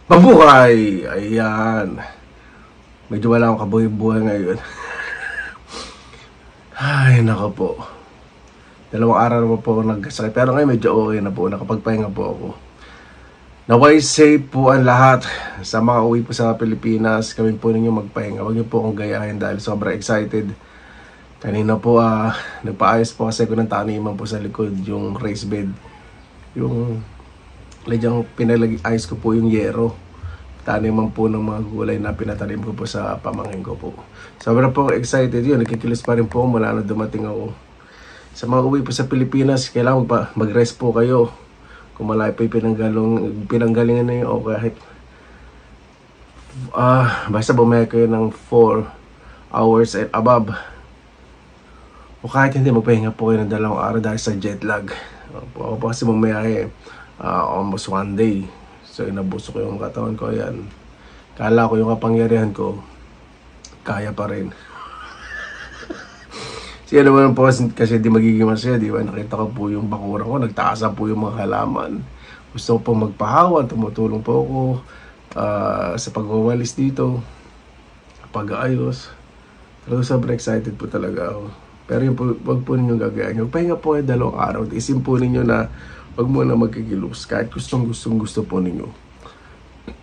Mabuhay! Ayan. Medyo wala akong kabuhay-buhay ngayon. Ay, nako po. Dalawang araw naman po ako nagkasakit. Pero ngayon medyo okay na po. Nakapagpahinga po ako. Naway safe po ang lahat. Sa mga uwi po sa Pilipinas, kami po ninyo magpahinga. Huwag niyo po akong gayahin dahil sobrang excited. Kanina po nagpaayos po kasi ko ng taniman po sa likod. Yung raised bed. Yung ladyang pinag-ayos ko po yung yero. Taniman po ng mga gulay na pinatanim ko po sa pamangkin ko po. Sobrang po excited yun. Nakikilos pa rin po mula na dumating ako. Sa mga uwi po sa Pilipinas, kailangan mag-rest po kayo. Kung malayo po yung pinanggalingan na yun o kahit basta bumaya kayo ng 4 hours and above. O kahit hindi, magpahinga po kayo ng 2 araw dahil sa jet lag. Ako po kasi bumaya almost 1 day. So inabuso ko yung katawan ko. Yan. Kala ko yung kapangyarihan ko kaya pa rin. Siya naman po kasi di magiging masaya, di ba? Nakita ko po yung bakuran ko, nagtaasa po yung mga halaman. Gusto ko po magpahawan, tumutulong po ako sa pagwawalis dito, pag-aayos. Talaga sobrang excited po talaga ako. Pero yung wag po ninyo gagayan. Yung pahinga po ay 2 araw. Isin po ninyo na wag mo na magkikilos kahit gusto po ninyo.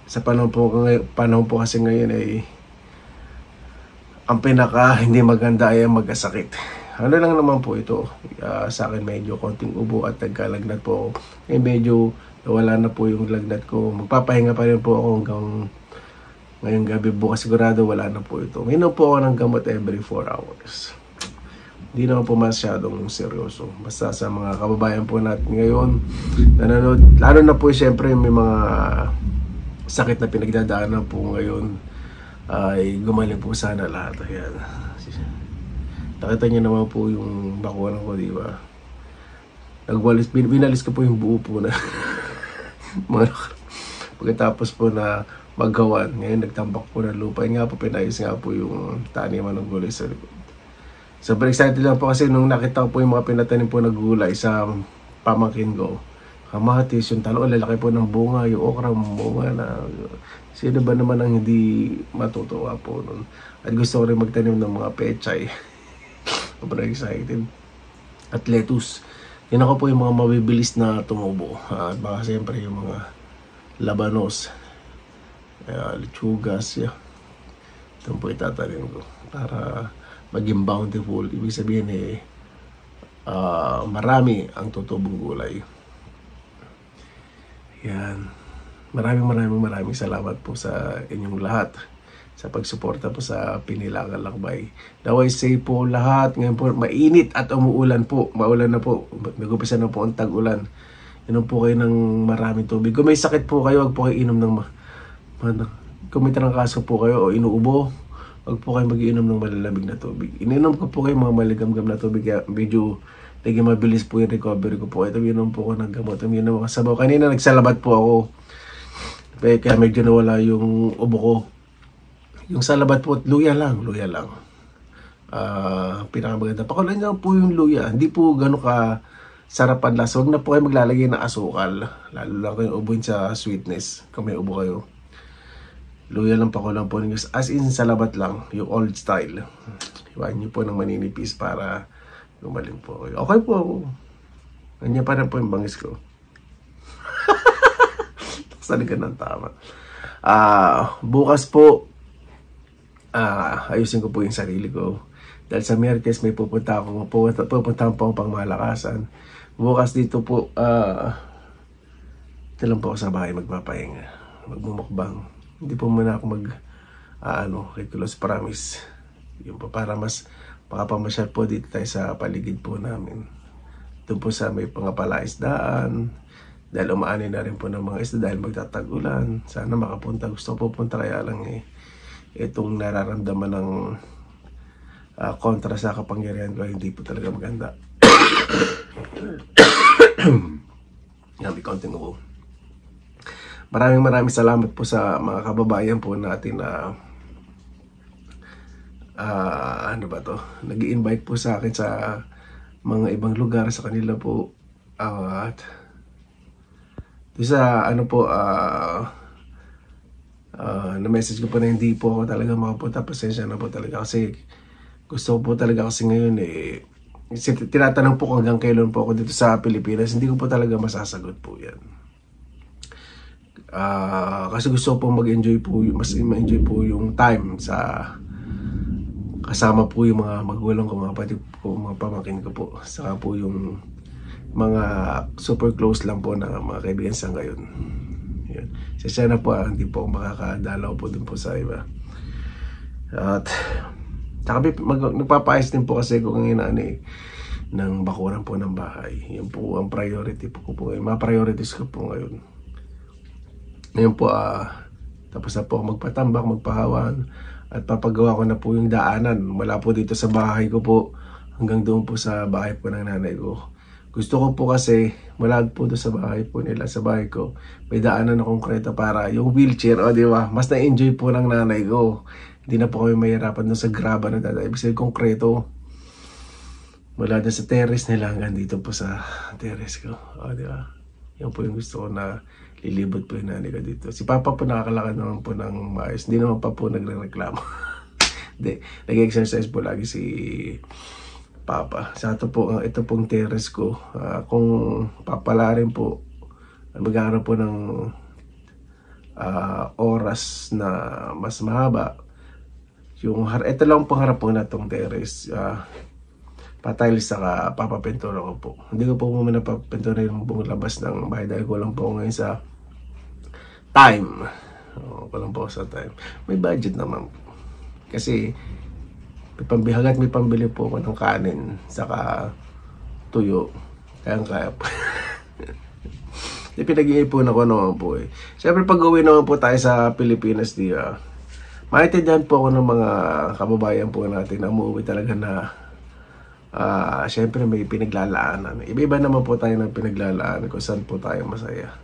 Sa panahon po kasi ngayon ay ang pinaka hindi maganda ay ang magkasakit. Ano lang naman po ito. Sa akin medyo konting ubo at nagkalagnat po ako. Medyo nawala na po yung lagnat ko. Magpapahinga pa rin po ako hanggang ngayong gabi. Bukas sigurado wala na po ito. Minom po ako ng gamot every 4 hours. Hindi naman po masyadong seryoso. Basta sa mga kababayan po natin ngayon nanonood, lalo na po siyempre may mga sakit na pinagdadaanan po ngayon, ay gumaling po sana lahat. Ayan. Nakita niyo naman po yung bakuran ko, di ba? Binalis ko po yung buo po na pagkatapos po na maggawan. Ngayon nagtambak po ng lupa. Nga po pinayos nga po yung taniman ng gulay sa likod. Sobrang excited lang po kasi nung nakita ko po yung mga pinatanim po na gulay sa pamangkin ko. Kamatis, yung talong, lalaki po ng bunga, yung okra, bunga na. Sino ba naman ang hindi matutuwa po nun? At gusto ko rin magtanim ng mga pechay. Sobrang excited. At lettuce. Yan ako po yung mga mabibilis na tumubo. At baka siyempre yung mga labanos, lechugas. Yeah. Ito po itatanim ko. Para maging bountiful. Ibig sabihin marami ang tutubong gulay. Yan. Maraming salamat po sa inyong lahat sa pagsuporta po sa Pinilangan Lakbay. Naway safe po lahat. Ngayon po mainit at umuulan po. Maulan na po. Nag-umpisa na po ang tag-ulan. Inom po kayo ng maraming tubig. Kung may sakit po kayo, wag po kayo inom ng kung may trangkaso po kayo o inuubo, wag po kayo mag-iinom ng malalamig na tubig. Ininom ko po kayo mga maligamgam na tubig. Kaya medyo naging mabilis po yung recovery ko po. Ito, inom po ako ng gamot. Inom ako sabaw. Kanina nagsalabat po ako. Kaya medyo nawala yung ubo ko. Yung salabat po, luya lang. Pinakamaganda. Pakulan niyo po yung luya. Hindi po gano'n ka sarapan lasa. Huwag na po kayo maglalagay ng asukal. Lalo lang kayong ubuin sa sweetness. Kung may ubo kayo. Luya lang pakulan po ninyo. As in salabat lang. Yung old style. Iwan niyo po ng maninipis para gumaling po kayo. Okay po ako. Ganyan pa rin po yung bangis ko. Saligan ng tama. Bukas po, ayusin ko po yung sarili ko. Dahil sa Miyerkules may pupunta po akong pangmalakasan. Bukas dito po, ito lang po ako sa bahay magpapahinga. Magmumukbang. Hindi po muna ako kikilos, promise. Yung po para mas makapamasyal po dito tayo sa paligid po namin. Doon po sa may pangapalaisdaan. Dahil umaani na rin po ng mga isda dahil magtatag-ulan. Sana makapunta. Gusto ko pupunta kaya lang itong nararamdaman ng kontra sa kapangyarihan ko hindi po talaga maganda. May konting ubo. Maraming salamat po sa mga kababayan po natin na nag-i-invite po sa akin sa mga ibang lugar sa kanila po. At sa Na-message ko po na hindi po ako talaga makapunta. Pasensya na po talaga kasi gusto ko po talaga kasi ngayon tinatanong po kung hanggang kailan po ako dito sa Pilipinas. Hindi ko po talaga masasagot po yan. Kasi gusto ko po mag-enjoy po, mas ma-enjoy po yung time sa kasama po yung mga magulang ko, mga pati ko, mga pamangkin ko po. Saka po yung mga super close lang po na mga kaibigan sa ngayon. Yan. Sana po hindi po ako makakadalaw po dun po sa iba. At saka nagpapayos din po kasi ko ngayon ng bakuran po ng bahay. Yan po ang priority po ko po ngayon. Mga priorities ko po ngayon. Ngayon po tapos na po ako magpatambak, magpahawan, at papagawa ko na po yung daanan mula po dito sa bahay ko po hanggang doon po sa bahay po ng nanay ko. Gusto ko po kasi mula po doon sa bahay po nila, sa bahay ko, may daanan na konkreto para yung wheelchair, di ba? Mas na-enjoy po ng nanay ko. Hindi na po kami mahirapan doon sa graba na dada. Ibig sabihin konkreto. Mula doon sa terrace nila hanggang dito po sa terrace ko. Di ba? Yan po yung gusto ko na lilibot po yung nanay ko dito. Si Papa po nakakalakad naman po ng maayos. Hindi naman pa po nagre-reklamo. Hindi. Nag-exercise po lagi si Papa. Sa ito pong terrace ko. Kung papala rin po, magkakaroon po ng oras na mas mahaba. Ito lang po harap po na itong terrace. Patiles saka papapintura ko po. Hindi ko po muna napapintura yung buong labas ng bahay dahil ko lang po ngayon sa time. Kulang po sa time. May budget naman. Kasi may pambihagat, may pambili po ako ng kanin saka tuyo. Kaya po. Pinag-iipon ako naman po eh. Siyempre pag uwi naman po tayo sa Pilipinas, maintindihan po ako ng mga kababayan po natin na umuwi talaga na siyempre may pinaglalaanan. Iba-iba naman po tayo ng pinaglalaanan kung saan po tayo masaya.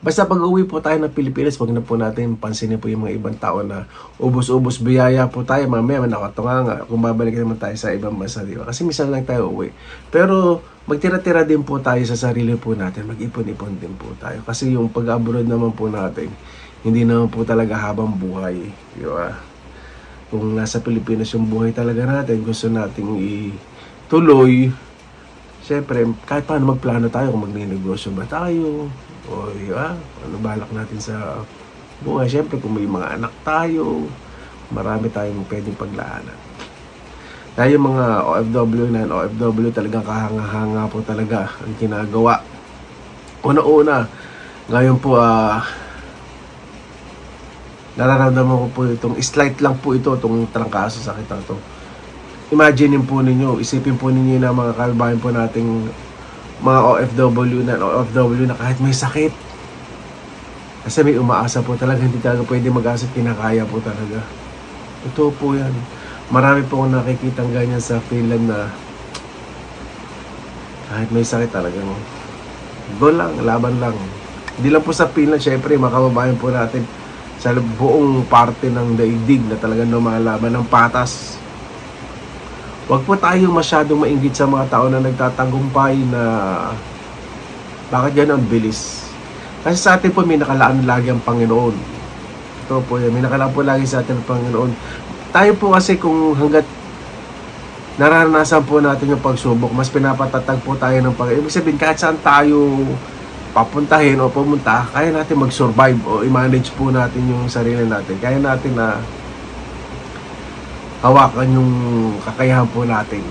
Basta pag uwi po tayo ng Pilipinas, wag na po natin pansinin po yung mga ibang tao na ubos-ubos biyaya po tayo. Mamaya nakatunganga kung babalik naman tayo sa ibang bansa, di ba? Kasi minsan lang tayo uwi. Pero magtira-tira din po tayo sa sarili po natin. Mag-ipon-ipon din po tayo. Kasi yung pag-abroad naman po natin, hindi naman po talaga habang buhay. Di ba? Kung nasa Pilipinas yung buhay talaga natin, gusto nating ituloy, syempre, kahit paano magplano tayo kung magninegosyo ba tayo, o ano balak natin sa buhay. Syempre, kung may mga anak tayo, marami tayong pwedeng paglaanan. Tayo mga OFW na OFW talagang kahanga-hanga po talaga ang ginagawa. Una-una, ngayon po nararamdaman ko po itong slight lang po ito, itong trangkaso sakit na ito. Imagine po ninyo, isipin po ninyo na mga kababayan po nating mga OFW na kahit may sakit. Kasi may umaasa po talaga, hindi talaga pwede mag-asa, kinakaya po talaga. Ito po yan. Marami po akong nakikitang ganyan sa Finland na kahit may sakit talaga. Go lang, laban lang. Hindi lang po sa Finland, syempre, mga kababayan po natin sa buong parte ng daigdig na talagang lumalaban ng patas. Huwag po tayo masyadong mainggit sa mga tao na nagtatagumpay na bakit yan ang bilis. Kasi sa atin po may nakalaan lagi ang Panginoon. Ito po yan, may nakalaan po lagi sa atin ang Panginoon. Tayo po kasi kung hanggat nararanasan po natin yung pagsubok, mas pinapatatag po tayo ng Panginoon. Ibig sabihin kahit saan tayo papuntahin o pumunta, kaya natin mag-survive o i-manage po natin yung sarili natin. Kaya natin na hawakan yung kakayahan po natin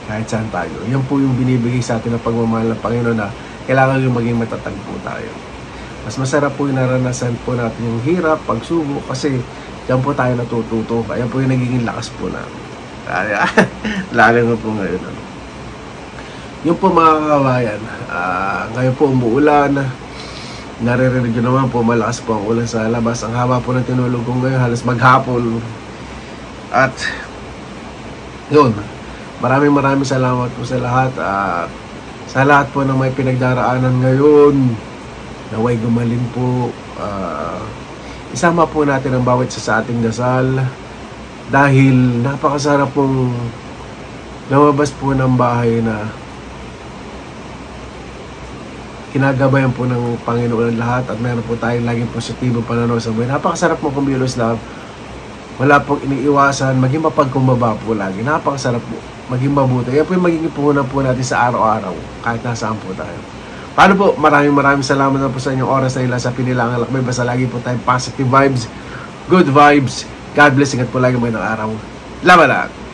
kahit saan tayo. Yan po yung binibigay sa atin ng pagmamahal ng Panginoon na kailangan yung maging matatag po tayo. Mas masarap po yung naranasan po natin yung hirap, pagsubok, kasi yan po tayo natututo. Kaya po yung nagiging lakas po namin. Lalo nga po ngayon. Yung po mga kababayan, ngayon po umuulan. Naririnig nyo naman po, malakas po ang ulan sa labas. Ang haba po ng tinulog ko ngayon, halos maghapon. At yun, maraming salamat po sa lahat. Sa lahat po ng may pinagdaraanan ngayon, naway gumaling po. Isama po natin ang bawat isa sa ating dasal. Dahil napakasarap pong lumabas po ng bahay na kinagabayan po ng Panginoon ang lahat at meron po tayong laging positibong pananaw sa buhay. Napakasarap mo kumilos lang. Wala pong iniiwasan, maging mapagkumbaba po lagi. Napakasarap po, maging mabuti. Yan po yung magiging puhunan po natin sa araw-araw, kahit nasaan po tayo. Paano po? Maraming salamat na po sa inyong oras na ila sa Pinilangang Lakbay. Basta lagi po tayong positive vibes, good vibes. God bless. Ingat po lagi, magandang araw. Laban lahat!